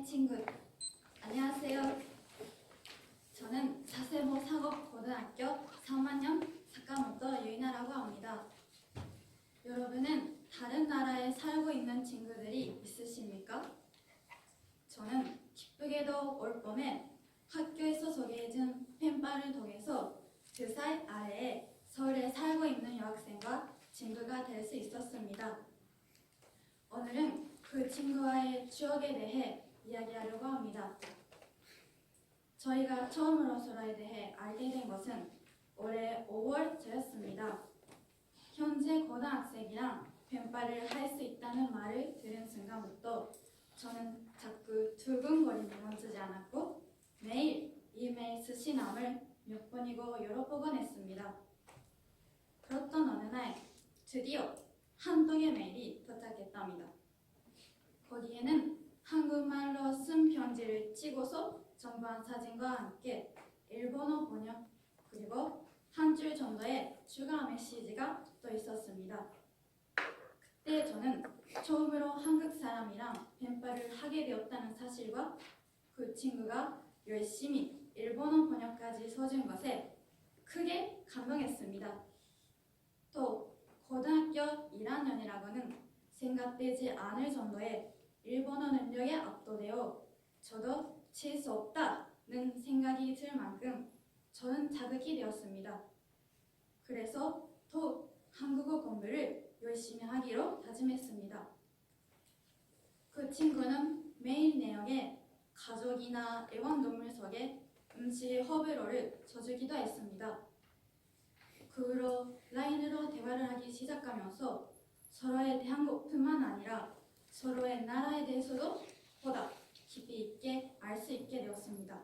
친구, 안녕하세요. 저는 사세모 상업고등학교 3학년 사카모토 유이나라고 합니다. 여러분은 다른 나라에 살고 있는 친구들이 있으십니까? 저는 기쁘게도 올 봄에 학교에서 소개해준 펜팔을 통해서 2살 아래에 서울에 살고 있는 여학생과 친구가 될 수 있었습니다. 오늘은 그 친구와의 추억에 대해 이야기하려고 합니다. 저희가 처음으로 서로에 대해 알게 된 것은 올해 5월째였습니다. 현재 고등학생이랑 펜팔을 할 수 있다는 말을 들은 순간부터 저는 자꾸 두근거림이 멈추지 않았고 매일 이메일 수신함을 몇 번이고 여러 번 했습니다. 그렇던 어느 날 드디어 한 통의 메일이 도착했답니다. 거기에는 한국말로 쓴 편지를 찍어서 첨부한 사진과 함께 일본어 번역 그리고 한 줄 정도의 추가 메시지가 또 있었습니다. 그때 저는 처음으로 한국 사람이랑 펜팔을 하게 되었다는 사실과 그 친구가 열심히 일본어 번역까지 써준 것에 크게 감동했습니다. 또 고등학교 1학년이라고는 생각되지 않을 정도의 일본어 능력에 압도되어 저도 칠 수 없다는 생각이 들 만큼 저는 자극이 되었습니다. 그래서 더 한국어 공부를 열심히 하기로 다짐했습니다. 그 친구는 메일 내용에 가족이나 애완동물 속에 음식 호불호를 써주기도 했습니다. 그 후로 라인으로 대화를 하기 시작하면서 서로에 대한 것뿐만 아니라 서로의 나라에 대해서도 보다 깊이 있게 알 수 있게 되었습니다.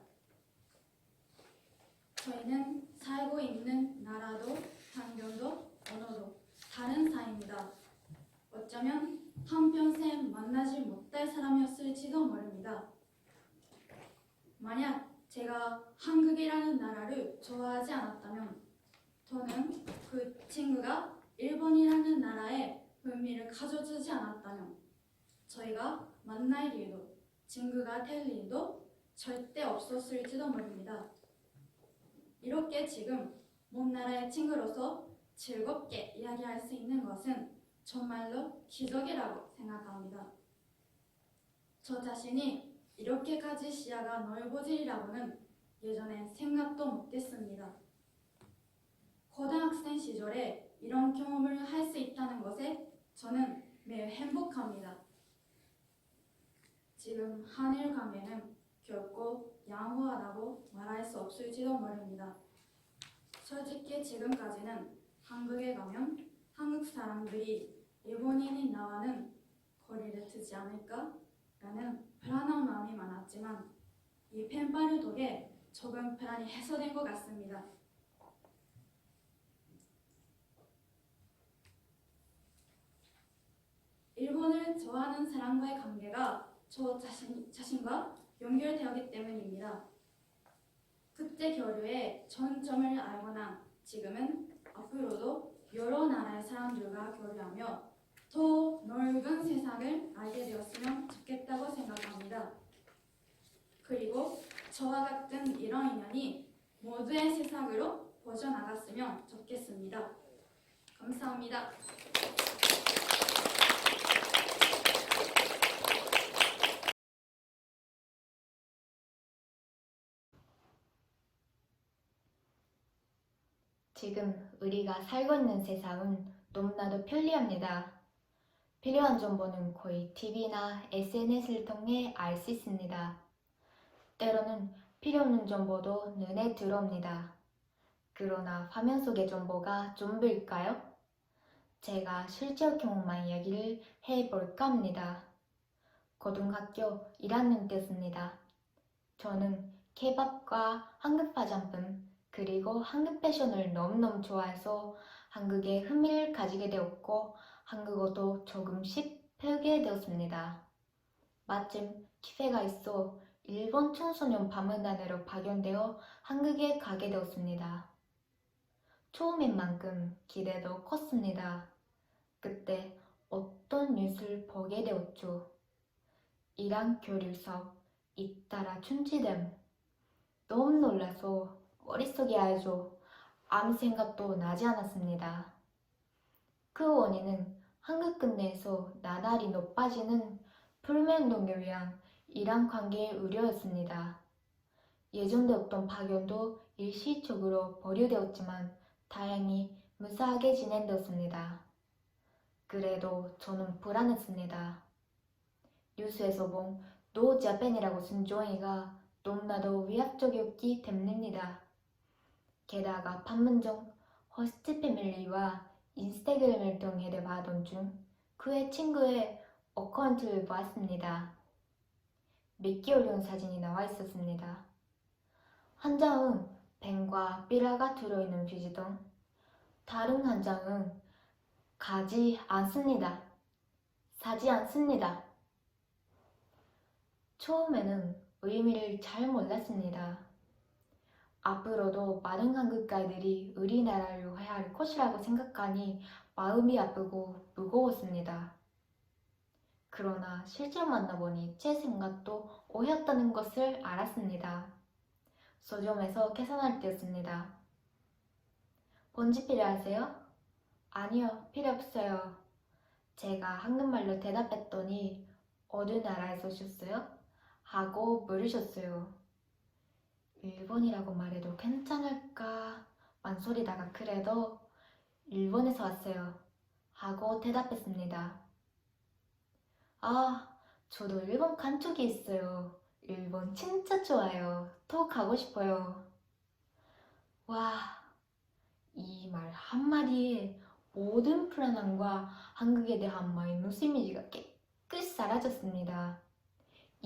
저희는 살고 있는 나라도 환경도 언어도 다른 사이입니다. 어쩌면 한평생 만나지 못할 사람이었을지도 모릅니다. 만약 제가 한국이라는 나라를 좋아하지 않았다면 저는 그 친구가 일본이라는 나라에 흥미를 가져주지 않았다면 저희가 만날 일도 친구가 될 일도 절대 없었을지도 모릅니다. 이렇게 지금 먼 나라의 친구로서 즐겁게 이야기할 수 있는 것은 정말로 기적이라고 생각합니다. 저 자신이 이렇게까지 시야가 넓어지리라고는 예전엔 생각도 못했습니다. 고등학생 시절에 이런 경험을 할 수 있다는 것에 저는 매우 행복합니다. 지금 한일 관계는 결코 양호하다고 말할 수 없을지도 모릅니다. 솔직히 지금까지는 한국에 가면 한국 사람들이 일본인인 나와는 거리를 두지 않을까? 라는 불안한 마음이 많았지만 이 펜팔 덕에 조금 불안이 해소된 것 같습니다. 일본을 좋아하는 사람과의 관계가 저 자신과 연결되었기 때문입니다. 그때 교류에 전점을 알거나 지금은 앞으로도 여러 나라의 사람들과 교류하며 더 넓은 세상을 알게 되었으면 좋겠다고 생각합니다. 그리고 저와 같은 이런 인연이 모두의 세상으로 퍼져나갔으면 좋겠습니다. 감사합니다. 지금 우리가 살고 있는 세상은 너무나도 편리합니다. 필요한 정보는 거의 TV나 SNS를 통해 알 수 있습니다. 때로는 필요 없는 정보도 눈에 들어옵니다. 그러나 화면 속의 정보가 전부일까요? 제가 실제 경험만 이야기를 해볼까 합니다. 고등학교 1학년 때였습니다. 저는 케밥과 한국 화장품 그리고 한국 패션을 너무너무 좋아해서 한국에 흥미를 가지게 되었고 한국어도 조금씩 배우게 되었습니다. 마침 기회가 있어 일본 청소년 박물관으로 파견되어 한국에 가게 되었습니다. 처음인 만큼 기대도 컸습니다. 그때 어떤 뉴스를 보게 되었죠. 이란 교류 수업, 잇따라 춘지됨. 너무 놀라서 머릿속이 알죠. 아무 생각도 나지 않았습니다. 그 원인은 한국 근내에서 나날이 높아지는 불매운동을 위한 이란 관계의 우려였습니다. 예정돼 없던 파견도 일시적으로 보류되었지만 다행히 무사하게 진행되었습니다. 그래도 저는 불안했습니다. 뉴스에서 본 노 자펜이라고 쓴 종이가 너무나도 위압적이었기 때문입니다. 게다가 판문점 호스트 패밀리와 인스타그램을 통해 대화하던 중 그의 친구의 어카운트를 보았습니다. 몇 개월 전 사진이 나와 있었습니다. 한 장은 뱀과 삐라가 들어있는 휴지통, 다른 한 장은 가지 않습니다. 사지 않습니다. 처음에는 의미를 잘 몰랐습니다. 앞으로도 많은 한국가들이 우리나라를 화해할 것이라고 생각하니 마음이 아프고 무거웠습니다. 그러나 실제로 만나보니 제 생각도 오해였다는 것을 알았습니다. 서점에서 계산할 때였습니다. 본지 필요하세요? 아니요, 필요 없어요. 제가 한국말로 대답했더니 어느 나라에서 오셨어요? 하고 물으셨어요. 일본이라고 말해도 괜찮을까? 망설이다가 그래도 일본에서 왔어요. 하고 대답했습니다. 아, 저도 일본 간 적이 있어요. 일본 진짜 좋아요. 더 가고 싶어요. 와, 이 말 한마디에 모든 불안함과 한국에 대한 마이너스 이미지가 깨끗이 사라졌습니다.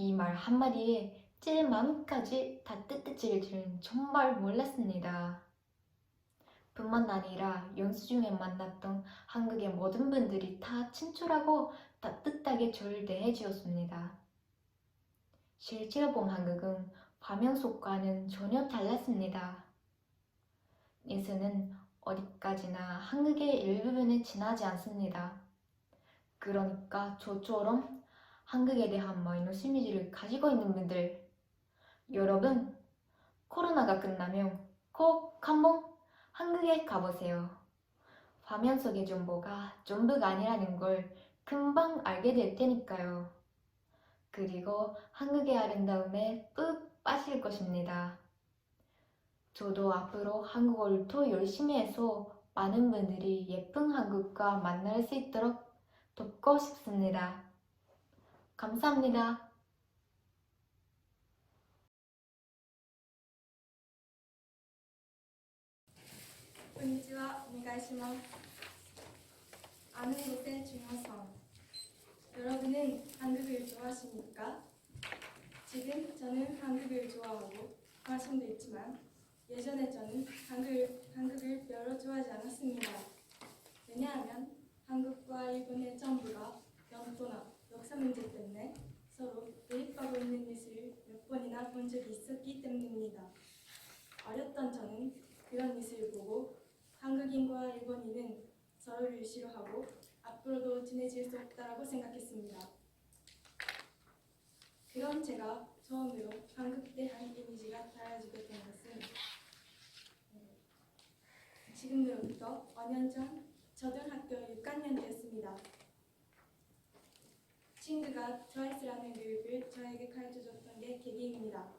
이 말 한마디에 제 마음까지 다 뜨뜻해질 줄은 정말 몰랐습니다. 뿐만 아니라 연수 중에 만났던 한국의 모든 분들이 다 친절하고 따뜻하게 저를 대해 주었습니다. 실제로 본 한국은 화면 속과는 전혀 달랐습니다. 뉴스는 어디까지나 한국의 일부분에 지나지 않습니다. 그러니까 저처럼 한국에 대한 마이너스 이미지를 가지고 있는 분들, 여러분, 코로나가 끝나면 꼭 한번 한국에 가보세요. 화면 속의 정보가 전부가 아니라는 걸 금방 알게 될 테니까요. 그리고 한국의 아름다움에 푹 빠질 것입니다. 저도 앞으로 한국어를 더 열심히 해서 많은 분들이 예쁜 한국과 만날 수 있도록 돕고 싶습니다. 감사합니다. こんにちは、お願いします. 아는 것의 중요성. 여러분은 한국을 좋아하십니까? 지금 저는 한국을 좋아하고 관심도 있지만 예전에 저는 한국을 별로 좋아하지 않았습니다. 왜냐하면 한국과 일본의 정부가 영토나 역사 문제 때문에 서로 대립하고 있는 뉴스를 몇 번이나 본 적이 있었기 때문입니다. 어렸던 저는 그런 뉴스를 보고 한국인과 일본인은 서로를 싫어하고 앞으로도 친해질 수 없다고 생각했습니다. 그런 제가 처음으로 한국에 대한 이미지가 달라지게 된 것은 지금으로부터 5년 전 초등학교 6학년 때였습니다. 친구가 트와이스라는 그룹을 저에게 가르쳐줬던 게 계기입니다.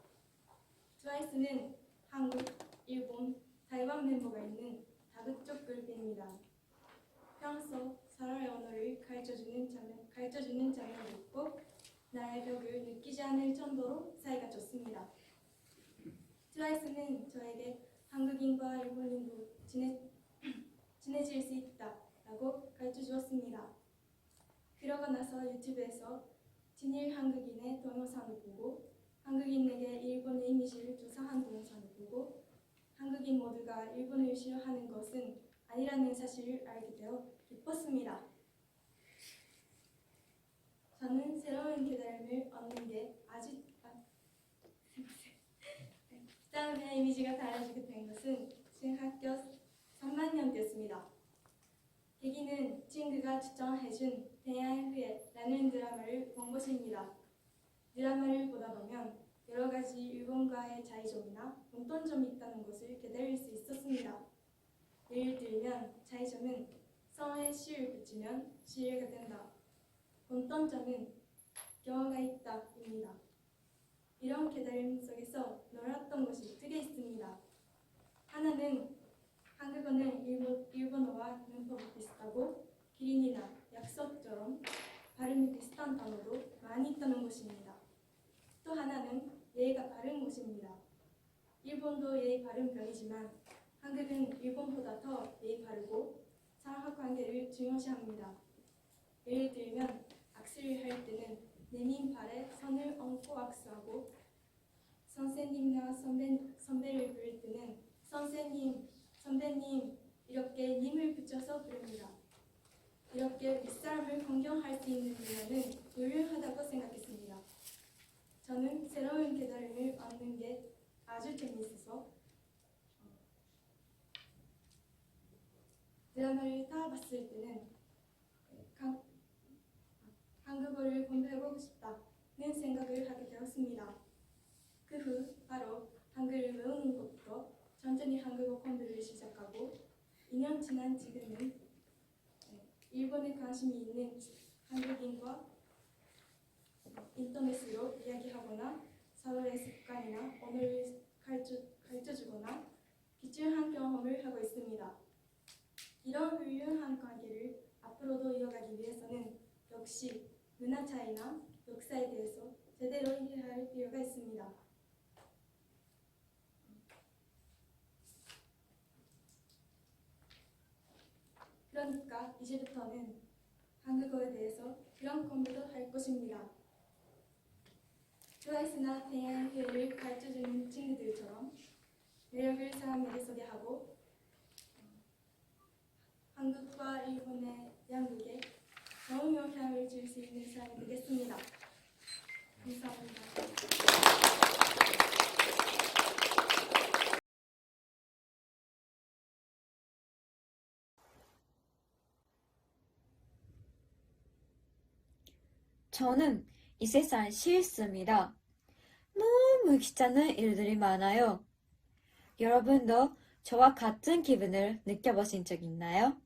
트와이스는 한국, 일본, 타이완 멤버가 있는 다국적 그룹입니다. 평소 서로의 언어를 가르쳐주는 장면도 있고 나의 벽을 느끼지 않을 정도로 사이가 좋습니다. 트와이스는 저에게 한국인과 일본인도 친해질 수 있다라고 가르쳐주었습니다. 그러고 나서 유튜브에서 진일 한국인의 동영상을 보고 한국인에게 일본의 이미지를 조사한 동영상을 보고 한국인 모두가 일본을 싫어하는 것은 아니라는 사실을 알게 되어 기뻤습니다. 저는 새로운 깨달음을 얻는 게 다음에 이미지가 달라지게 된 것은 중학교 3학년 때였습니다. 계기는 친구가 추천해준 대야의 후예라는 드라마를 본 것입니다. 드라마를 보다 보면 여러 가지 일본과의 차이점이나 공통점이 있다는 것을 깨달을 수 있었습니다. 예를 들면 차이점은 성에 시를 붙이면 시가 된다. 공통점은 경우가 있다입니다. 이런 깨달음 속에서 놀랐던 것이 두 개 있습니다. 하나는 한국어는 일본어와 문법이 비슷하고 기린이나 약속처럼 발음이 비슷한 단어도 많이 있다는 것입니다. 또 하나는 예가 바른 것입니다. 일본도 예 발음별이지만 한국은 일본보다 더 예 바르고 상하관계를 중요시합니다. 예를 들면 악수를 할 때는 내민 발에 손을 얹고 악수하고 선생님이나 선배를 부를 때는 선생님, 선배님 이렇게 님을 붙여서 부릅니다. 이렇게 윗사람을 공경할 수 있는 문화는 유효하다고 생각했습니다. 저는 새로운 깨달음을 얻는 게 아주 재미있어서 드라마를 다 봤을 때는 한국어를 공부해보고 싶다는 생각을 하게 되었습니다. 그 후 바로 한글을 외우는 것부터 천천히 한국어 공부를 시작하고 2년 지난 지금은 일본에 관심이 있는 한국인과 인터넷으로 이야기하거나 서로의 습관이나 언어를 가르쳐주거나 기초한 경험을 하고 있습니다. 이런 훌륭한 관계를 앞으로도 이어가기 위해서는 역시 문화 차이나 역사에 대해서 제대로 이해할 필요가 있습니다. 그러니까 이제부터는 한국어에 대해서 그런 공부도 할 것입니다. 트와이스나 대한회를 가르쳐주는 친구들처럼 매력을 사람에게 소개하고 한국과 일본의 양국에 좋은 영향을 줄 수 있는 사람이 되겠습니다. 감사합니다. 저는 이 세상에 싫습니다. 너무 귀찮은 일들이 많아요. 여러분도 저와 같은 기분을 느껴보신 적 있나요?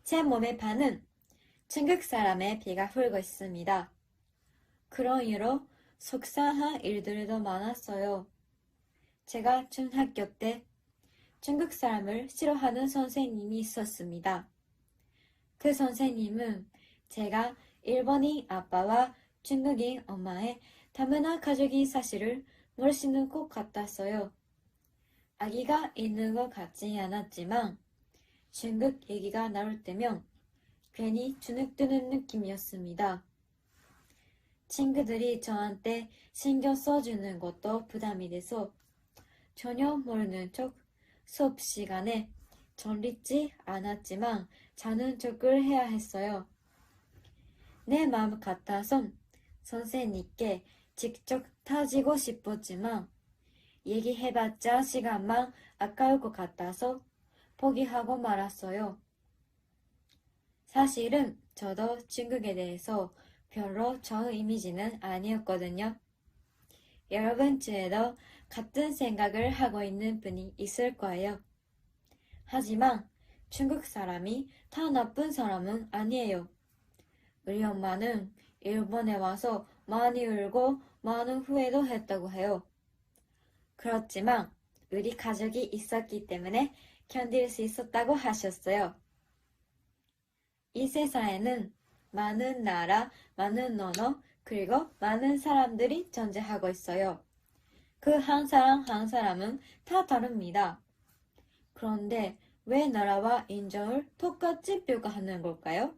제 몸의 반은 중국 사람의 피가 흐르고 있습니다. 그런 이유로 속상한 일들도 많았어요. 제가 중학교 때 중국 사람을 싫어하는 선생님이 있었습니다. 그 선생님은 제가 일본인 아빠와 중국인 엄마의 다문화 가족인 사실을 모르시는 것 같았어요. 아기가 있는 것 같지 않았지만 중국 얘기가 나올 때면 괜히 주눅드는 느낌이었습니다. 친구들이 저한테 신경 써주는 것도 부담이 돼서 전혀 모르는 척 수업 시간에 졸리지 않았지만 자는 척을 해야 했어요. 내 마음 같아선 선생님께 직접 타지고 싶었지만 얘기해봤자 시간만 아까울 것 같아서 포기하고 말았어요. 사실은 저도 중국에 대해서 별로 좋은 이미지는 아니었거든요. 여러분 중에도 같은 생각을 하고 있는 분이 있을 거예요. 하지만 중국 사람이 다 나쁜 사람은 아니에요. 우리 엄마는 일본에 와서 많이 울고 많은 후회도 했다고 해요. 그렇지만 우리 가족이 있었기 때문에 견딜 수 있었다고 하셨어요. 이 세상에는 많은 나라, 많은 언어, 그리고 많은 사람들이 존재하고 있어요. 그 한 사람 한 사람은 다 다릅니다. 그런데 왜 나라와 인종을 똑같이 평가하는 걸까요?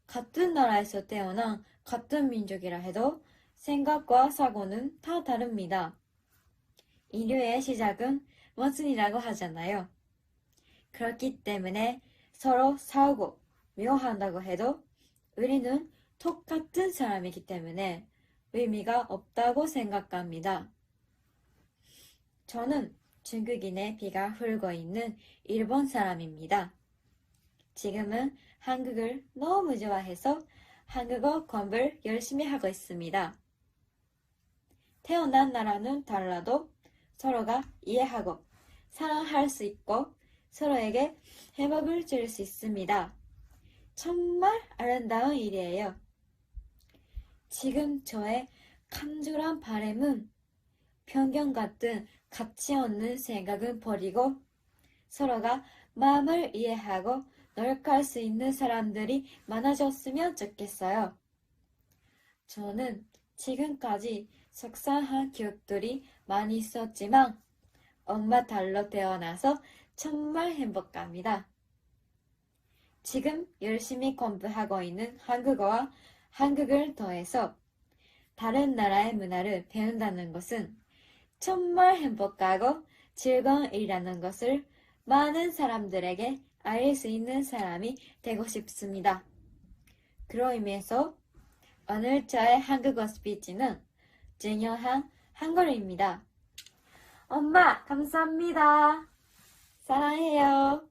같은 나라에서 태어난 같은 민족이라 해도 생각과 사고는 다 다릅니다. 인류의 시작은 원순이라고 하잖아요. 그렇기 때문에 서로 싸우고 미워한다고 해도 우리는 똑같은 사람이기 때문에 의미가 없다고 생각합니다. 저는 중국인의 피가 흐르고 있는 일본 사람입니다. 지금은 한국을 너무 좋아해서 한국어 공부를 열심히 하고 있습니다. 태어난 나라는 달라도 서로가 이해하고 사랑할 수 있고 서로에게 행복을 줄 수 있습니다. 정말 아름다운 일이에요. 지금 저의 간절한 바람은 편견 같은 가치 없는 생각은 버리고 서로가 마음을 이해하고 노력할 수 있는 사람들이 많아졌으면 좋겠어요. 저는 지금까지 속상한 기억들이 많이 있었지만 엄마 딸로 태어나서 정말 행복합니다. 지금 열심히 공부하고 있는 한국어와 한국을 더해서 다른 나라의 문화를 배운다는 것은 정말 행복하고 즐거운 일이라는 것을 많은 사람들에게 알릴 수 있는 사람이 되고 싶습니다. 그런 의미에서 오늘 저의 한국어 스피치는 중요한 한글입니다. 엄마, 감사합니다. 사랑해요.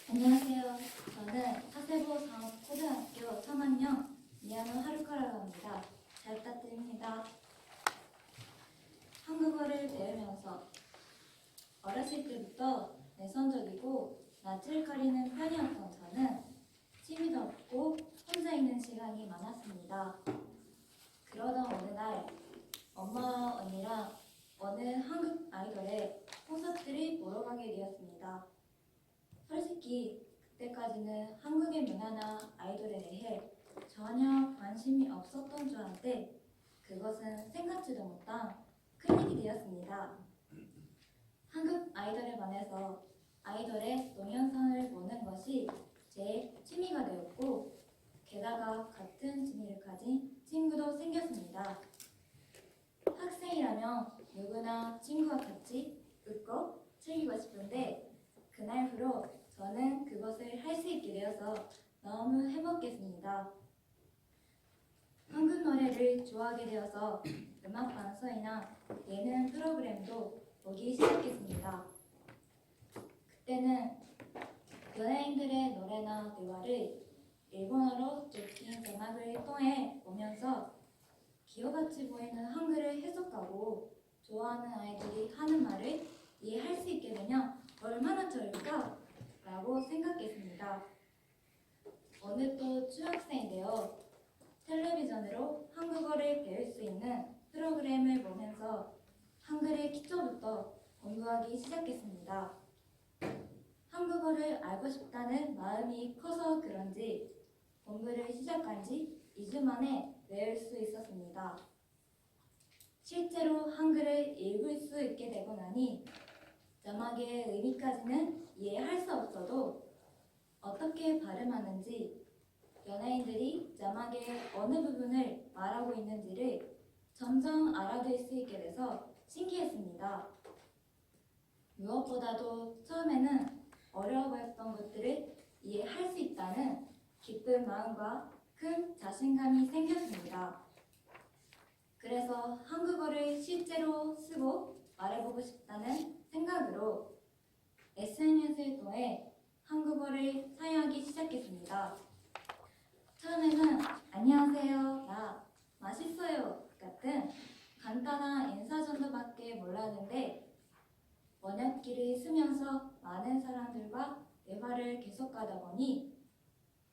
안녕하세요. 저는 사세보 상업고등학교 3학년 미야노 하루카라고 합니다. 잘 부탁드립니다. 한국어를 배우면서 어렸을 때부터 내성적이고 낯을 가리는 편이었던 저는 취미도 없고 혼자 있는 시간이 많았습니다. 그러던 어느 날 엄마와 언니랑 어느 한국 아이돌의 콘서트를 보러 가게 되었습니다. 솔직히 그때까지는 한국의 문화나 아이돌에 대해 전혀 관심이 없었던 저한테 그것은 생각지도 못한 큰일이 되었습니다. 한국 아이돌에 반해서 아이돌의 동영상을 보는 것이 제 취미가 되었고 게다가 같은 취미를 가진 친구도 생겼습니다. 학생이라면 누구나 친구와 같이 웃고 즐기고 싶은데 그날부로 저는 그것을 할 수 있게 되어서 너무 행복했습니다. 한국 노래를 좋아하게 되어서 음악 방송이나 예능 프로그램도 보기 시작했습니다. 그때는 연예인들의 노래나 대화를 일본어로 적힌 자막을 통해 보면서 기어같이 보이는 한글을 해석하고 좋아하는 아이들이 하는 말을 이해할 수 있게 되면 얼마나 좋을까? 라고 생각했습니다. 어느 또 중학생이 되어 텔레비전으로 한국어를 배울 수 있는 프로그램을 보면서 한글의 기초부터 공부하기 시작했습니다. 한국어를 알고 싶다는 마음이 커서 그런지 공부를 시작한 지 2주 만에 외울 수 있었습니다. 실제로 한글을 읽을 수 있게 되고 나니 자막의 의미까지는 이해할 수 없어도 어떻게 발음하는지 연예인들이 자막의 어느 부분을 말하고 있는지를 점점 알아들 수 있게 돼서 신기했습니다. 무엇보다도 처음에는 어려워 보였던 것들을 이해할 수 있다는 기쁜 마음과 큰 자신감이 생겼습니다. 그래서 한국어를 실제로 쓰고 말해보고 싶다는 생각으로 SNS를 통해 한국어를 사용하기 시작했습니다. 처음에는 안녕하세요, 나 맛있어요 같은 간단한 인사 정도밖에 몰랐는데 번역기를 쓰면서 많은 사람들과 대화를 계속하다 보니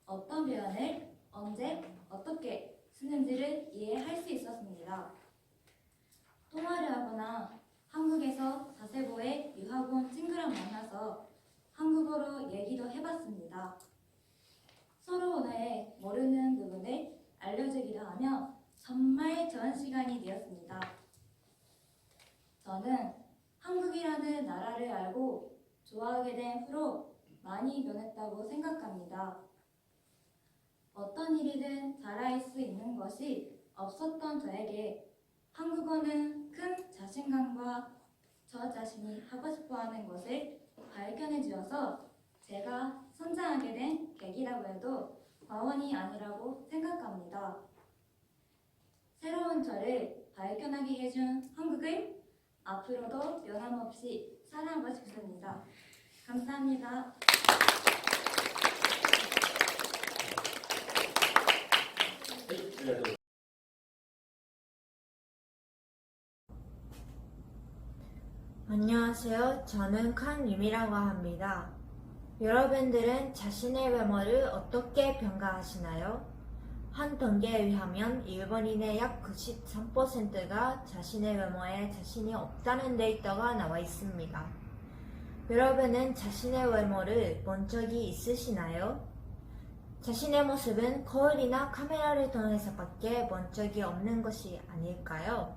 어떤 표현을 언제 어떻게 쓰는지를 이해할 수 있었습니다. 통화를 하거나 한국에서 자세보에 유학 온 친구랑 만나서 한국어로 얘기도 해봤습니다. 서로 오늘 모르는 부분을 알려주기도 하며 정말 좋은 시간이 되었습니다. 저는 한국이라는 나라를 알고 좋아하게 된 후로 많이 변했다고 생각합니다. 어떤 일이든 잘할 수 있는 것이 없었던 저에게 한국어는 큰 자신감과 저 자신이 하고 싶어하는 것을 발견해 주어서 제가 성장하게 된 계기라고 해도 과언이 아니라고 생각합니다. 새로운 저를 발견하게 해준 한국을 앞으로도 변함없이 사랑하고 싶습니다. 있습니다. 감사합니다. 안녕하세요. 저는 칸유미라고 합니다. 여러분들은 자신의 외모를 어떻게 평가하시나요? 한 통계에 의하면 일본인의 약 93%가 자신의 외모에 자신이 없다는 데이터가 나와 있습니다. 여러분은 자신의 외모를 본 적이 있으시나요? 자신의 모습은 거울이나 카메라를 통해서밖에 본 적이 없는 것이 아닐까요?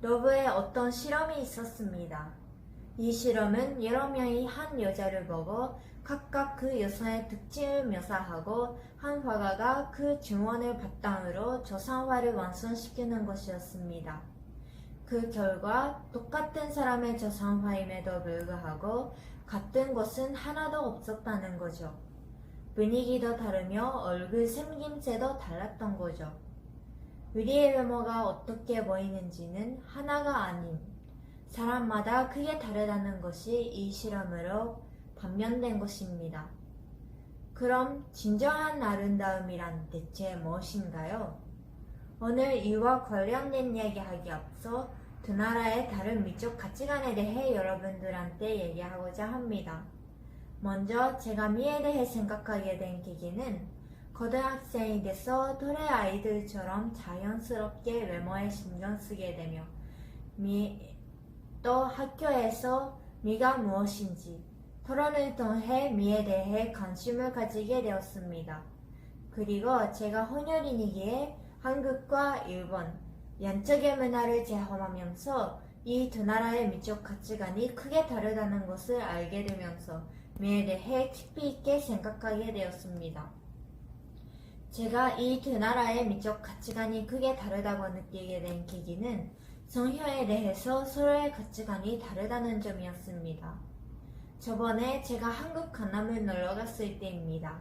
러브에 어떤 실험이 있었습니다. 이 실험은 여러 명이 한 여자를 보고 각각 그 여성의 특징을 묘사하고 한 화가가 그 증언을 바탕으로 조상화를 완성시키는 것이었습니다. 그 결과 똑같은 사람의 조상화임에도 불구하고 같은 것은 하나도 없었다는 거죠. 분위기도 다르며 얼굴 생김새도 달랐던 거죠. 우리의 외모가 어떻게 보이는지는 하나가 아닌 사람마다 크게 다르다는 것이 이 실험으로 반면된 것입니다. 그럼 진정한 아름다움이란 대체 무엇인가요? 오늘 이와 관련된 이야기하기 앞서 두 나라의 다른 미적 가치관에 대해 여러분들한테 얘기하고자 합니다. 먼저 제가 미에 대해 생각하게 된 계기는 고등학생이 돼서 또래 아이들처럼 자연스럽게 외모에 신경 쓰게 되며 또 학교에서 미가 무엇인지 토론을 통해 미에 대해 관심을 가지게 되었습니다. 그리고 제가 혼혈인이기에 한국과 일본, 양쪽의 문화를 체험하면서 이 두 나라의 미적 가치관이 크게 다르다는 것을 알게 되면서 미에 대해 깊이 있게 생각하게 되었습니다. 제가 이 두 나라의 미적 가치관이 크게 다르다고 느끼게 된 계기는 성형에 대해서 서로의 가치관이 다르다는 점이었습니다. 저번에 제가 한국 강남을 놀러 갔을 때입니다.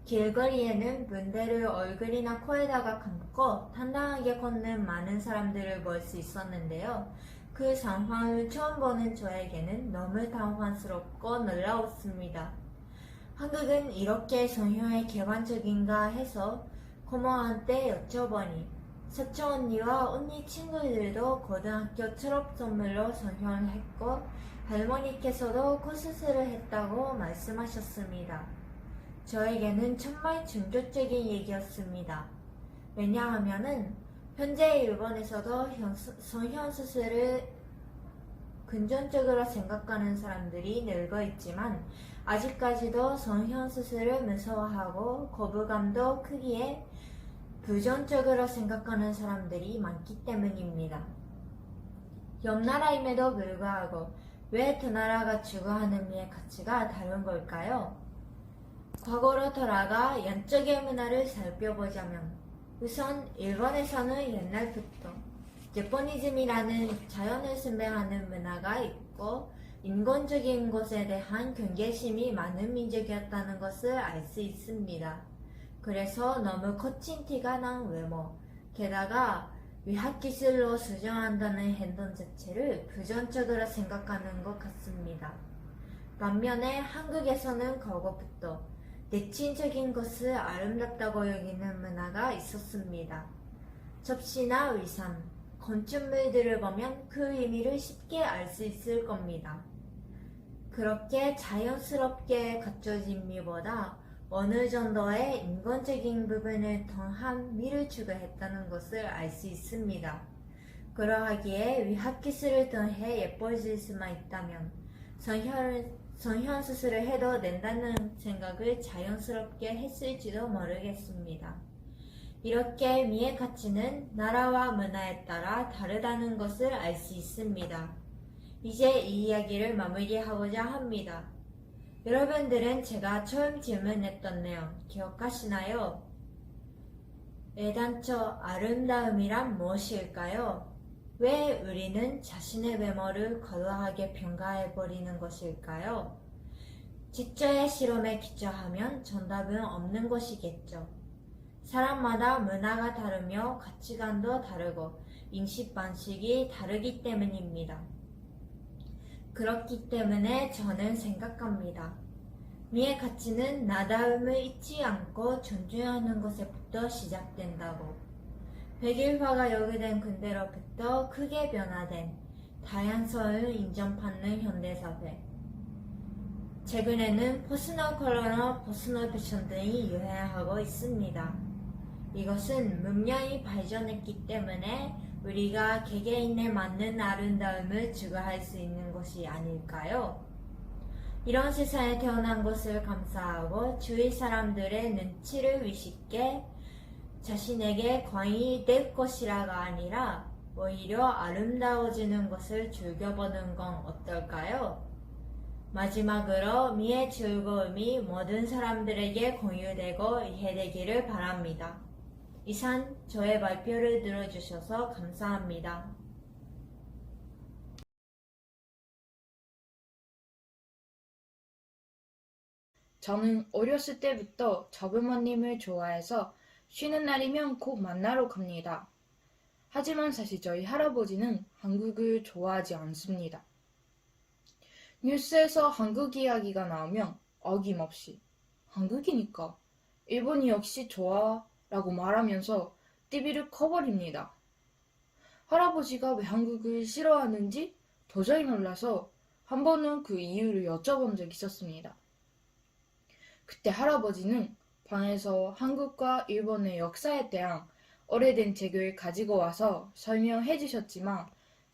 길거리에는 문대를 얼굴이나 코에다가 감고 당당하게 걷는 많은 사람들을 볼 수 있었는데요. 그 상황을 처음 보는 저에게는 너무 당황스럽고 놀라웠습니다. 한국은 이렇게 성형이 개방적인가 해서 고모한테 여쭤보니 사촌 언니와 언니 친구들도 고등학교 졸업 선물로 성형을 했고 할머니께서도 코수술을 했다고 말씀하셨습니다. 저에게는 정말 충격적인 얘기였습니다. 왜냐하면은 현재 일본에서도 성형 수술을 긍정적으로 생각하는 사람들이 늘고 있지만 아직까지도 성형 수술을 무서워하고 거부감도 크기에 부정적으로 생각하는 사람들이 많기 때문입니다. 옆 나라임에도 불구하고 왜 두 나라가 추구하는 미의 가치가 다른 걸까요? 과거로 돌아가 양쪽의 문화를 살펴보자면 우선 일본에서는 옛날부터 제포니즘이라는 자연을 숭배하는 문화가 있고 인본적인 것에 대한 경계심이 많은 민족이었다는 것을 알 수 있습니다. 그래서 너무 거친 티가 난 외모, 게다가 위학기술로 수정한다는 행동 자체를 부정적으로 생각하는 것 같습니다. 반면에 한국에서는 과거부터 내친적인 것을 아름답다고 여기는 문화가 있었습니다. 접시나 의상, 건축물들을 보면 그 의미를 쉽게 알 수 있을 겁니다. 그렇게 자연스럽게 갖춰진 미보다 어느 정도의 인본적인 부분을 통한 미를 추구했다는 것을 알 수 있습니다. 그러하기에 위학기술을 통해 예뻐질 수만 있다면 성형 수술을 해도 된다는 생각을 자연스럽게 했을지도 모르겠습니다. 이렇게 미의 가치는 나라와 문화에 따라 다르다는 것을 알 수 있습니다. 이제 이 이야기를 마무리하고자 합니다. 여러분들은 제가 처음 질문했던 내용 기억하시나요? 애당초 아름다움이란 무엇일까요? 왜 우리는 자신의 외모를 과도하게 평가해버리는 것일까요? 직저의 실험에 기초하면 정답은 없는 것이겠죠. 사람마다 문화가 다르며 가치관도 다르고 인식 방식이 다르기 때문입니다. 그렇기 때문에 저는 생각합니다. 미의 가치는 나다움을 잊지 않고 존중하는 것에부터 시작된다고. 백일화가 요구된 근대로부터 크게 변화된 다양성을 인정받는 현대사회. 최근에는 퍼스널 컬러나 퍼스널 패션 등이 유행하고 있습니다. 이것은 문명이 발전했기 때문에 우리가 개개인에 맞는 아름다움을 추구할 수 있는 것이 아닐까요? 이런 세상에 태어난 것을 감사하고 주위 사람들의 눈치를 위식해 자신에게 광이 될 것이라가 아니라 오히려 아름다워지는 것을 즐겨보는 건 어떨까요? 마지막으로 미의 즐거움이 모든 사람들에게 공유되고 이해되기를 바랍니다. 이상 저의 발표를 들어주셔서 감사합니다. 저는 어렸을 때부터 저부모님을 좋아해서 쉬는 날이면 꼭 만나러 갑니다. 하지만 사실 저희 할아버지는 한국을 좋아하지 않습니다. 뉴스에서 한국 이야기가 나오면 어김없이 한국이니까 일본이 역시 좋아 라고 말하면서 TV를 꺼버립니다. 할아버지가 왜 한국을 싫어하는지 도저히 몰라서 한 번은 그 이유를 여쭤본 적이 있었습니다. 그때 할아버지는 방에서 한국과 일본의 역사에 대한 오래된 책을 가지고 와서 설명해 주셨지만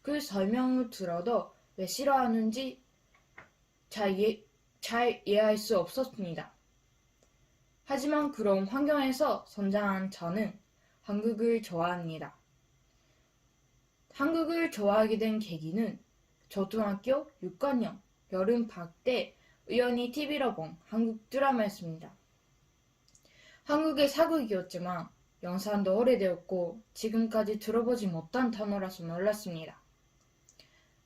그 설명을 들어도 왜 싫어하는지 잘 이해할 수 없었습니다. 하지만 그런 환경에서 성장한 저는 한국을 좋아합니다. 한국을 좋아하게 된 계기는 초등학교 6학년 여름방학 때 우연히 TV로 본 한국 드라마였습니다. 한국의 사극이었지만 영상도 오래되었고 지금까지 들어보지 못한 단어라서 놀랐습니다.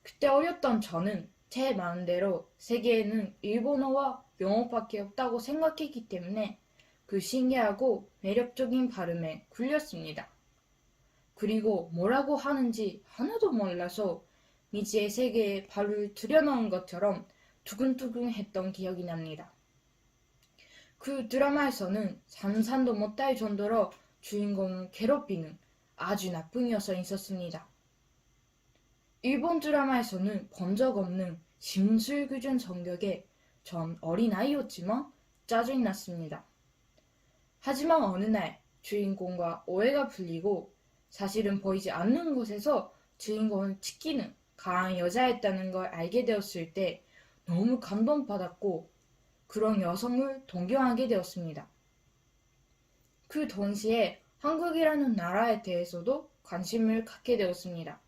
그때 어렸던 저는 제 마음대로 세계에는 일본어와 영어밖에 없다고 생각했기 때문에 그 신기하고 매력적인 발음에 굴렸습니다. 그리고 뭐라고 하는지 하나도 몰라서 미지의 세계에 발을 들여놓은 것처럼 두근두근 했던 기억이 납니다. 그 드라마에서는 상상도 못할 정도로 주인공을 괴롭히는 아주 나쁜 여성이 있었습니다. 일본 드라마에서는 본 적 없는 심술궂은 성격에 전 어린아이였지만 짜증이 났습니다. 하지만 어느 날 주인공과 오해가 풀리고 사실은 보이지 않는 곳에서 주인공을 지키는 강한 여자였다는 걸 알게 되었을 때 너무 감동받았고 그런 여성을 동경하게 되었습니다. 그 동시에 한국이라는 나라에 대해서도 관심을 갖게 되었습니다.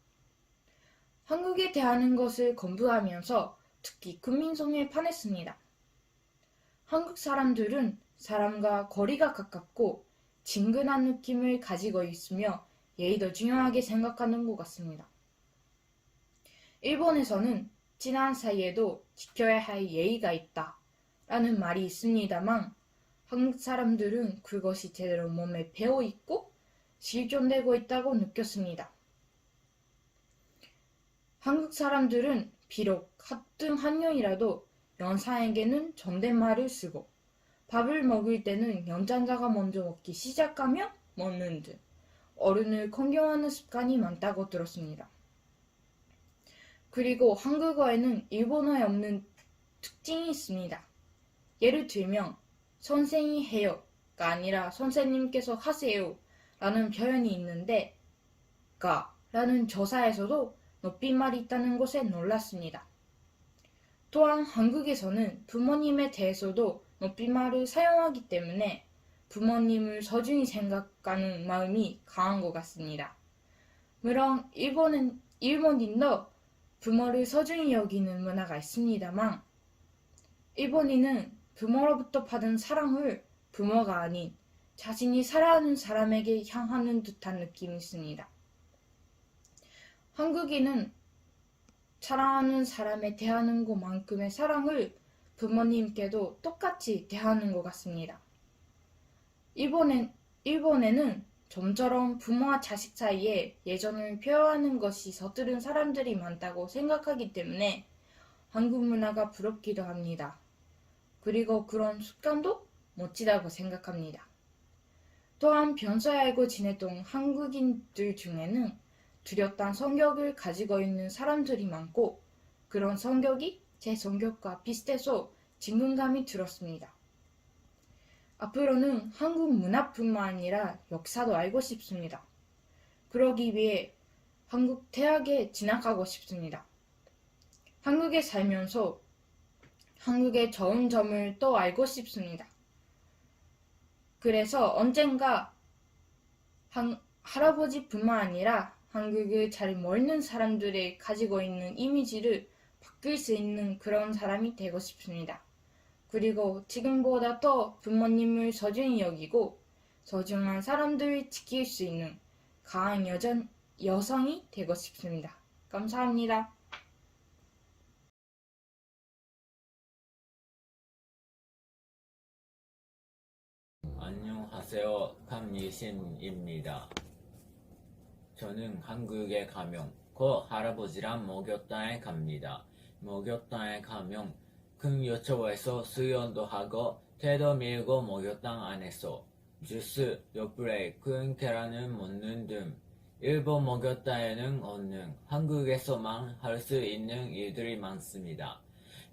한국에 대하는 것을 공부하면서 특히 국민성에 반했습니다. 한국 사람들은 사람과 거리가 가깝고 친근한 느낌을 가지고 있으며 예의도 중요하게 생각하는 것 같습니다. 일본에서는 친한 사이에도 지켜야 할 예의가 있다 라는 말이 있습니다만 한국 사람들은 그것이 제대로 몸에 배어있고 실존되고 있다고 느꼈습니다. 한국 사람들은 비록 같은 학년이라도 연상에게는 존댓말을 쓰고 밥을 먹을 때는 연장자가 먼저 먹기 시작하면 먹는 등 어른을 공경하는 습관이 많다고 들었습니다. 그리고 한국어에는 일본어에 없는 특징이 있습니다. 예를 들면 선생이 해요가 아니라 선생님께서 하세요 라는 표현이 있는데 가 라는 조사에서도 높임말이 있다는 것에 놀랐습니다. 또한 한국에서는 부모님에 대해서도 높임말을 사용하기 때문에 부모님을 소중히 생각하는 마음이 강한 것 같습니다. 물론 일본인도 부모를 소중히 여기는 문화가 있습니다만 일본인은 부모로부터 받은 사랑을 부모가 아닌 자신이 사랑하는 사람에게 향하는 듯한 느낌이 있습니다. 한국인은 사랑하는 사람에 대하는 것만큼의 사랑을 부모님께도 똑같이 대하는 것 같습니다. 일본에는 좀처럼 부모와 자식 사이에 예전을 표현하는 것이 서투른 사람들이 많다고 생각하기 때문에 한국 문화가 부럽기도 합니다. 그리고 그런 습관도 멋지다고 생각합니다. 또한 평소에 알고 지냈던 한국인들 중에는 뚜렷한 성격을 가지고 있는 사람들이 많고 그런 성격이 제 성격과 비슷해서 친근감이 들었습니다. 앞으로는 한국 문화뿐만 아니라 역사도 알고 싶습니다. 그러기 위해 한국 대학에 진학하고 싶습니다. 한국에 살면서 한국의 좋은 점을 또 알고 싶습니다. 그래서 언젠가 할아버지뿐만 아니라 한국을 잘 모르는 사람들이 가지고 있는 이미지를 바꿀 수 있는 그런 사람이 되고 싶습니다. 그리고 지금보다 더 부모님을 소중히 여기고 소중한 사람들을 지킬 수 있는 강한 여성이 되고 싶습니다. 감사합니다. 안녕하세요. 강예신입니다. 저는 한국에 가면 곧 할아버지랑 목욕탕에 갑니다. 목욕탕에 가면 큰 요초에서 수영도 하고 태도 밀고 목욕탕 안에서 주스, 요플레이, 큰 계란을 먹는 등 일본 목욕탕에는 없는 한국에서만 할 수 있는 일들이 많습니다.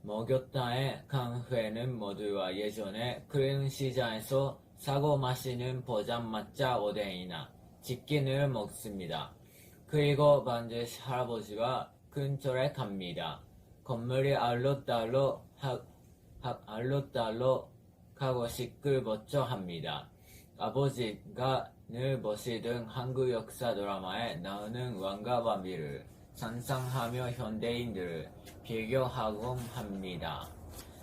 목욕탕에 간 후에는 모두와 예전에 큰 시장에서 사고 마시는 포장마차 오뎅이나 치킨을 먹습니다. 그리고 반드시 할아버지와 근처에 갑니다. 건물이 알록달록 하고 시끌벅적합니다. 아버지가 늘 보시던 한국 역사 드라마에 나오는 왕과 바비를 상상하며 현대인들을 비교하곤 합니다.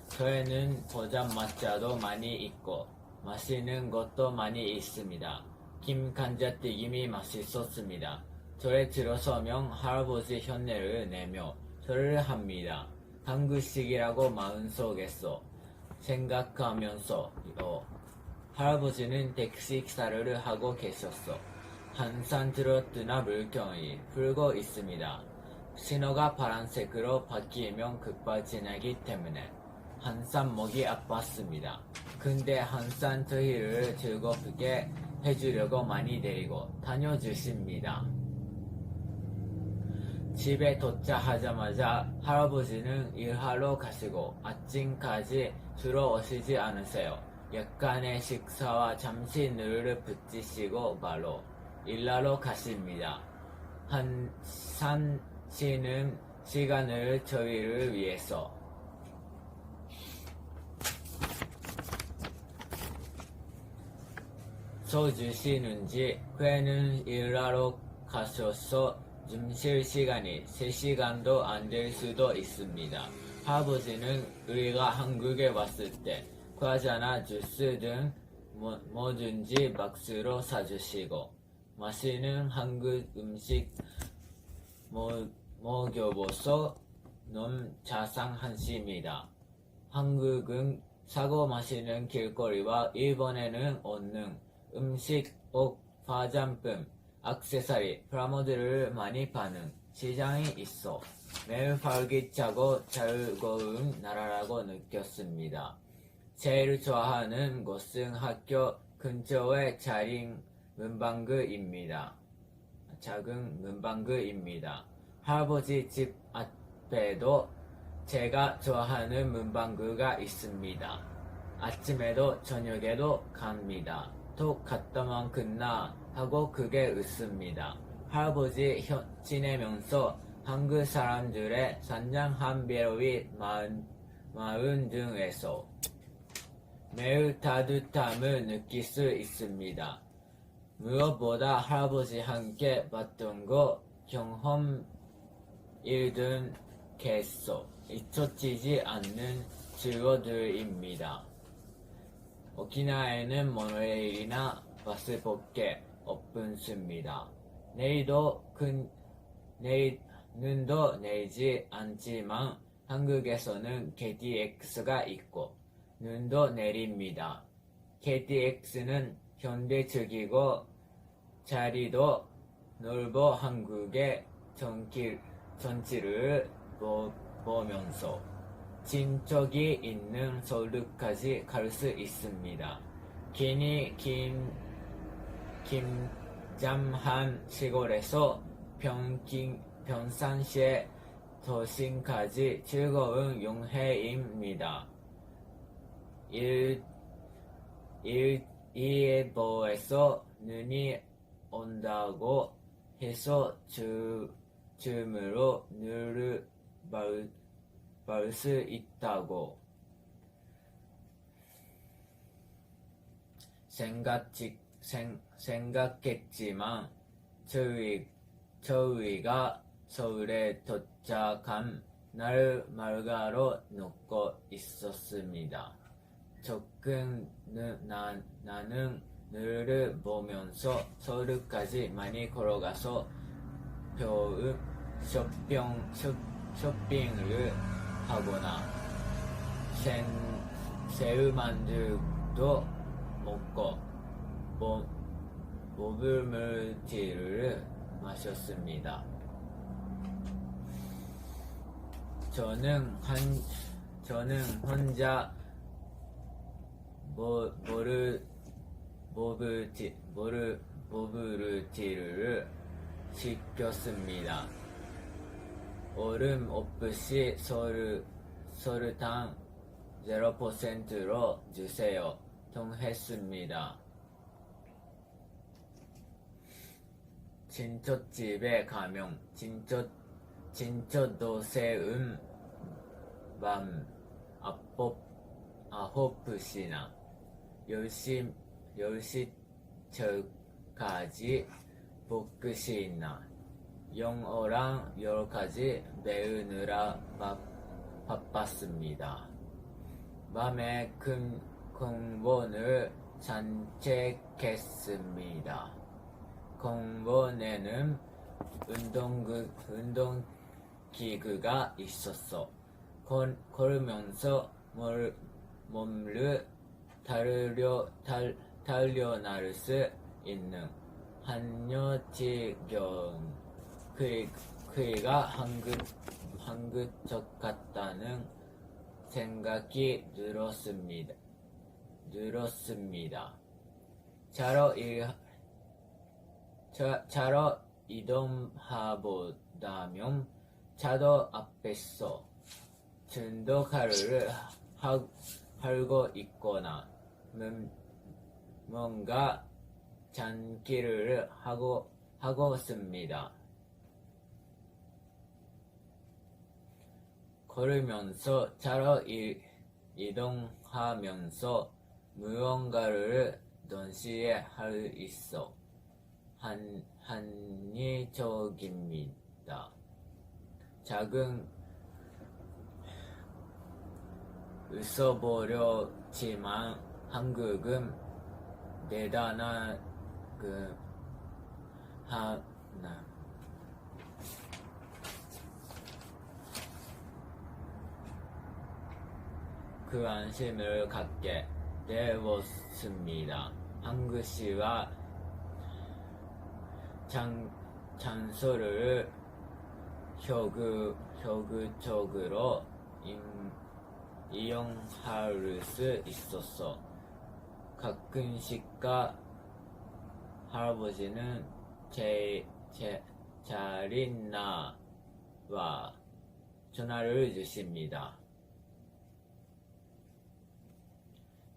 저에는 포장마차도 많이 있고 맛있는 것도 많이 있습니다. 김 감자튀김이 맛있었습니다. 저에 들어서면 할아버지 흉내를 내며 절을 합니다. 한국식이라고 마음속에서 생각하면서 할아버지는 택시 기사를 하고 계셨어. 항상 들었으나 물결이 불고 있습니다. 신호가 파란색으로 바뀌면 급발진하기 때문에 항상 목이 아팠습니다. 근데 항상 저희를 즐겁게 해주려고 많이 데리고 다녀주십니다. 집에 도착하자마자 할아버지는 일하러 가시고 아침까지 들어오시지 않으세요. 약간의 식사와 잠시 누를 붙이시고 바로 일하러 가십니다. 한산 쉬는 시간을 저희를 위해서 써주시는지 후에는 일하러 가셔서 좀 쉴 시간이 3시간도 안 될 수도 있습니다. 할아버지는 우리가 한국에 왔을 때 과자나 주스 등 뭐든지 박스로 사주시고 맛있는 한국 음식 먹여보소 너무 자상하십니다. 한국은 사고 마시는 길거리와 일본에는 없는 음식, 옷, 화장품, 액세서리, 프라모델을 많이 파는 시장이 있어 매우 활기차고 즐거운 나라라고 느꼈습니다. 제일 좋아하는 곳은 학교 근처에 차린 작은 문방구입니다. 할아버지 집 앞에도 제가 좋아하는 문방구가 있습니다. 아침에도 저녁에도 갑니다. 또 갔다만 끝나 하고 크게 웃습니다. 할아버지 지내면서 한국 사람들의 선량한 배려의 마음 등에서 매우 따뜻함을 느낄 수 있습니다. 무엇보다 할아버지 함께 봤던 거 경험 일등 계속 잊혀지지 않는 즐거움입니다. 오키나와에는 모노레일이나 버스밖에 없습니다. 눈도 내리지 않지만 한국에서는 KTX가 있고 눈도 내립니다. KTX는 현대적이고 자리도 넓어 한국의 전치를 보면서 친척이 있는 서울까지 갈 수 있습니다. 김잠한 시골에서 평상시에 도심까지 즐거운 여행입니다. 일기예보에서 눈이 온다고 해서 줌으로 눈을 볼 수 있다고 생각했지만 저희가 서울에 도착한 날 말가로 놓고 있었습니다. 나는 눈을 보면서 서울까지 많이 걸어가서 겨우 쇼핑을 하거나 새우만두도 먹고 모블물티를 마셨습니다. 저는 혼자 모블티를 시켰습니다. 얼음 없이 설탕 0%로 주세요. 통했습니다. 친척집에 가면 친척도새움 밤 9시나 10시까지 복시나 영어랑 여러가지 배우느라 바빴습니다. 밤에 공원을 산책했습니다. 공원에는 운동기구가 있었어. 걸으면서 몸을 단련할 수 있는 한여지경 그이가 한국적 같다는 생각이 들었습니다. 차로 이동하보다면 차도 앞에서 전도카를 하고 있거나 뭔가 장기를 하고 있습니다. 걸으면서 차로 이동하면서 무언가를 동시에 할 있어 합리적입니다. 작은 웃어보려지만 한국은 대단한 그 안심을 갖게 되었습니다. 한국시와 장소를 효율적으로 이용할 수 있어서 가끔씩가 할아버지는 잘 있나와 전화를 주십니다.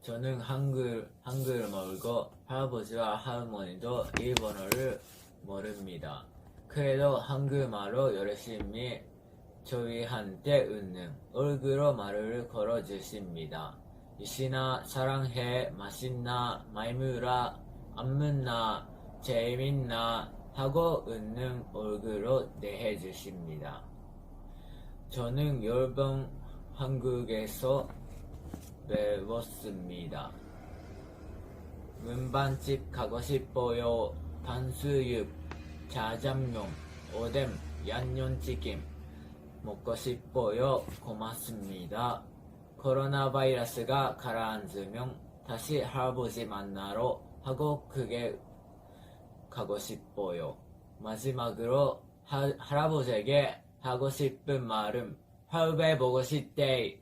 저는 한글 모르고 할아버지와 할머니도 일본어를 모릅니다. 그래도 한국말로 열심히 저희한테 웃는 얼굴로 말을 걸어주십니다. 유신아 사랑해 맛있나 마이무라 안문나 재밌나 하고 웃는 얼굴로 대해주십니다. 저는 여러 번 한국에서 배웠습니다. 문반집 가고 싶어요. 탕수육, 자장면, 오뎅, 양념치킨 먹고 싶어요. 고맙습니다. 코로나 바이러스가 가라앉으면 다시 할아버지 만나러 한국에 가고 싶어요. 마지막으로 할아버지에게 하고 싶은 말은 할배 보고 싶대.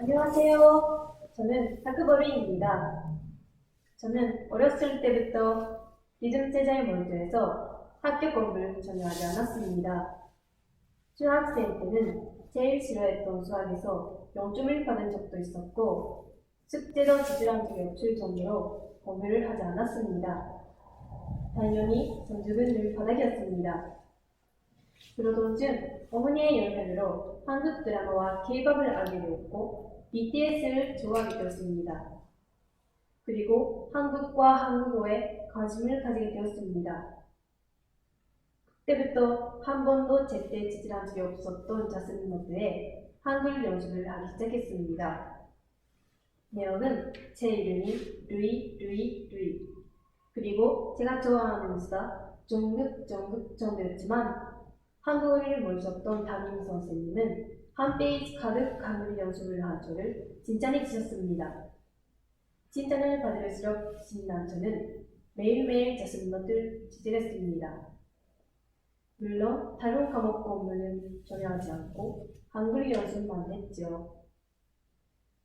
안녕하세요. 저는 하크버리입니다. 저는 어렸을 때부터 리듬 재즈에 몰두해서 학교 공부를 전혀 하지 않았습니다. 중학생 때는 제일 싫어했던 수학에서 0점을 받은 적도 있었고 숙제도 지질한 적이 없을 정도로 공부를 하지 않았습니다. 당연히 성적은 늘 바닥이었습니다. 그러던 중 어머니의 영향으로 한국 드라마와 K-팝을 알게 되었고 BTS를 좋아하게 되었습니다. 그리고 한국과 한국어에 관심을 가지게 되었습니다. 그때부터 한 번도 제때 지질한 적이 없었던 자스민 노트에 한글 연습을 하기 시작했습니다. 내용은 제 이름이 루이 그리고 제가 좋아하는 스타 종극 정도였지만 한국어를 모르셨던 담임 선생님은 한 페이지 가득 한글 연습을 한 저를 칭찬해 주셨습니다. 칭찬을 받을수록 신난 저는 매일매일 자신 노트를 지질했습니다. 물론 다른 과목 공부는 전혀 하지 않고 한글 연습만 했죠.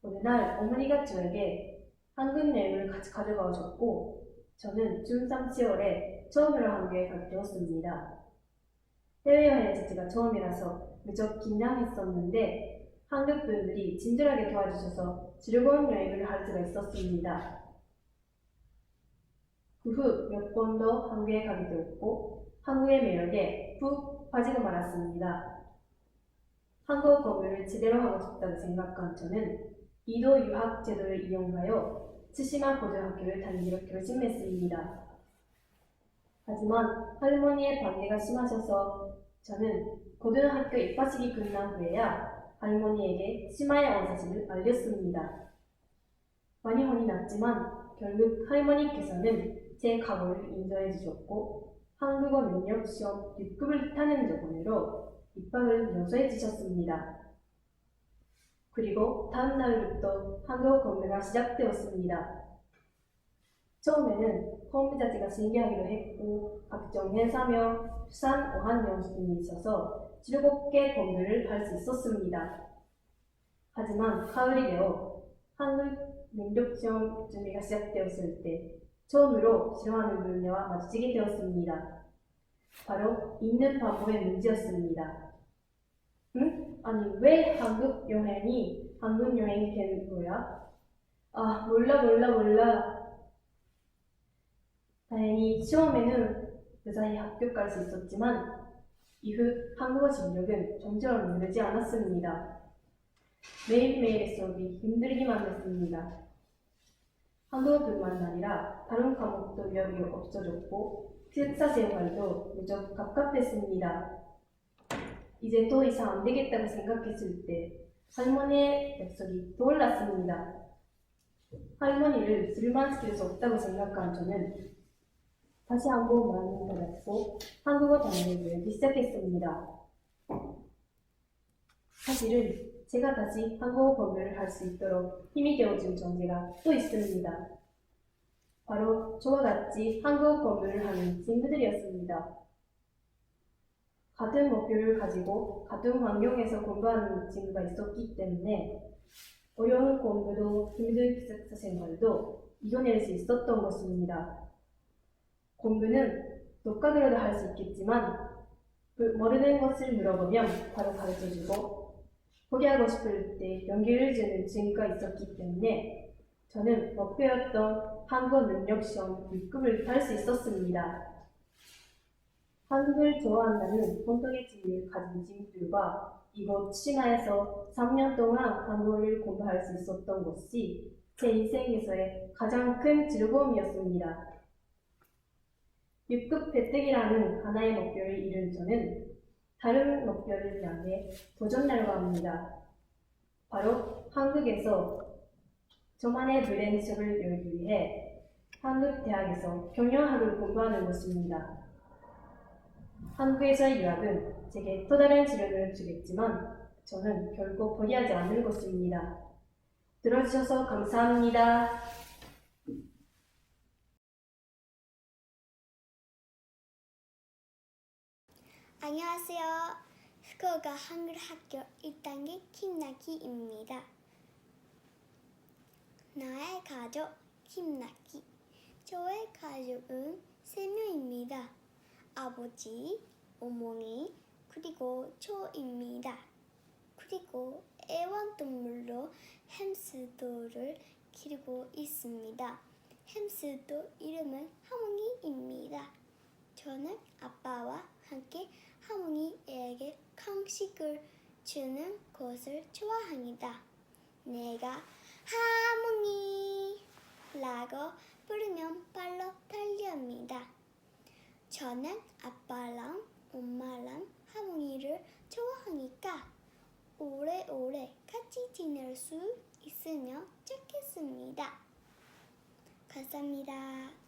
어느 날 어머니가 저에게 한글 내용을 같이 가져가 오셨고 저는 중3 10월에 처음으로 한국에 가게 되었습니다. 해외여행 자체가 처음이라서 무척 긴장했었는데 한국 분들이 친절하게 도와주셔서 즐거운 여행을 할 수가 있었습니다. 그 후 몇 번 더 한국에 가게 되었고 한국의 매력에 푹 빠지고 말았습니다. 한국 공부를 제대로 하고 싶다고 생각한 저는 2도 유학 제도를 이용하여 츠시마 고등학교를 다니기로 결심했습니다. 하지만 할머니의 반대가 심하셔서 저는 고등학교 입학식이 끝난 후에야 할머니에게 치마에 온 사실을 알렸습니다. 많이 혼이 났지만 결국 할머니께서는 제 각오를 인정해 주셨고 한국어 능력 시험 6급을 타는 조건으로 입학을 용서해 주셨습니다. 그리고 다음 날부터 한국어 공부가 시작되었습니다. 처음에는 공부 자체가 신기하기도 했고 각종 행사며 수산 어학 연습이 있어서 즐겁게 공부를 할 수 있었습니다. 하지만 가을이 되어 한국 능력 시험 준비가 시작되었을 때 처음으로 싫어하는 문제와 마주치게 되었습니다. 바로 읽는 방법의 문제였습니다. 응? 아니 왜 한국 여행이 한국 여행이 되는 거야? 아 몰라. 다행히 시험에는 무사히 합격할 수 있었지만 이후 한국어 실력은 점점 늘지 않았습니다. 매일매일의 수업이 힘들기만 했습니다. 한국어뿐만 아니라 다른 과목도 여력이 없어졌고 기숙사 생활도 무척 갑갑했습니다. 이제 더 이상 안 되겠다고 생각했을 때 할머니의 약속이 떠올랐습니다. 할머니를 술만 시킬 수 없다고 생각한 저는 다시 한번 마음을 닫았고 한국어 단어를 외우기 시작했습니다. 사실은 제가 다시 한국어 공부를 할 수 있도록 힘이 되어준 존재가 또 있습니다. 바로 저와 같이 한국어 공부를 하는 친구들이었습니다. 같은 목표를 가지고 같은 환경에서 공부하는 친구가 있었기 때문에 어려운 공부도 힘든 기숙사 생활도 이겨낼 수 있었던 것입니다. 공부는 독학으로도 할 수 있겠지만 모르는 것을 물어보면 바로 가르쳐주고 포기하고 싶을 때 용기를 주는 친구가 있었기 때문에 저는 목표였던 한국어 능력 시험 6급을 탈 수 있었습니다. 한국을 좋아한다는 공통의 취미를 가진 친구들과 이곳 치마에서 3년 동안 한국어를 공부할 수 있었던 것이 제 인생에서의 가장 큰 즐거움이었습니다. 6급 획득이라는 하나의 목표를 이룬 저는 다른 목표를 향해 도전하려고 합니다. 바로 한국에서 저만의 브랜드십을 열기 위해 한국 대학에서 경영학을 공부하는 것입니다. 한국에서의 유학은 제게 또 다른 시련을 주겠지만 저는 결코 포기하지 않을 것입니다. 들어주셔서 감사합니다. 안녕하세요. 후쿠오카 한글학교 1단계 김나기입니다. 나의 가족 김나기. 저의 가족은 3명입니다. 아버지, 어머니, 그리고 저입니다. 그리고 애완동물로 햄스터를 기르고 있습니다. 햄스터 이름은 하몽이입니다. 저는 아빠와 함께 하몽이에게 간식을 주는 것을 좋아합니다. 내가 하몽이라고 부르면 발로 달려옵니다. 저는 아빠랑 엄마랑 하몽이를 좋아하니까 오래오래 같이 지낼 수 있으면 좋겠습니다. 감사합니다.